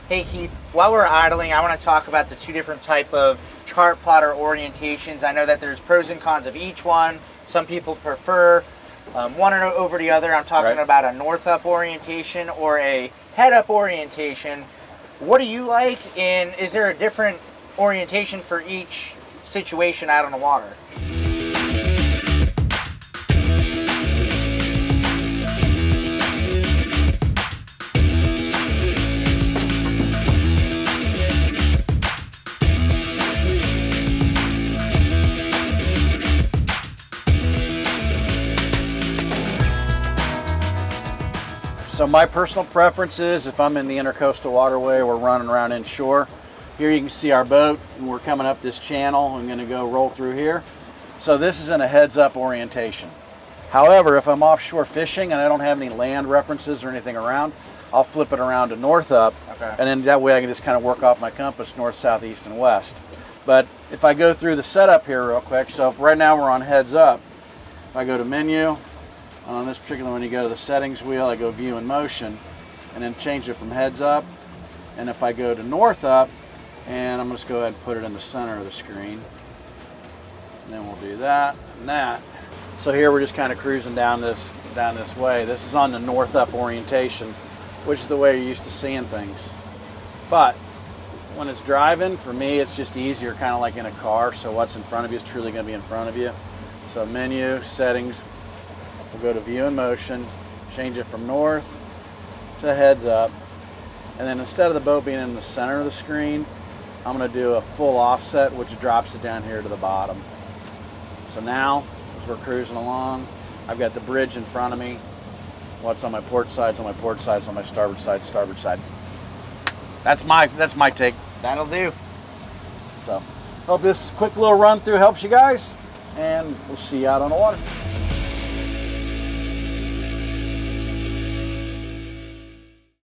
Hey Keith, while we're idling, I want to talk about the two different type of chart plotter orientations. I know that there's pros and cons of each one. Some people prefer one over the other. I'm talking about a north up orientation or a head up orientation. What do you like, and is there a different orientation for each situation out on the water? So my personal preference is if I'm in the intercoastal waterway, we're running around inshore. Here you can see our boat, and we're coming up this channel. I'm going to go roll through here. So this is in a heads-up orientation. However, if I'm offshore fishing and I don't have any land references or anything around, I'll flip it around to north up, and then that way I can just kind of work off my compass north, south, east, and west. But if I go through the setup here real quick, so right now we're on heads up. If I go to menu, on this particular one, you go to the settings wheel, I go view in motion, and then change it from heads up. And if I go to north up, and I'm just go ahead and put it in the center of the screen. And then we'll do that and that. So here we're just kind of cruising down this way. This is on the north up orientation, which is the way you're used to seeing things. But when it's driving, for me, it's just easier, kind of like in a car. So what's in front of you is truly going to be in front of you. So menu, settings, we'll go to view in motion, change it from north to heads up, and then instead of the boat being in the center of the screen, I'm going to do a full offset, which drops it down here to the bottom. So now, as we're cruising along, I've got the bridge in front of me. What's on my port side's on my port side, on my starboard side. That's my take. That'll do. So, hope this quick little run through helps you guys, and we'll see you out on the water.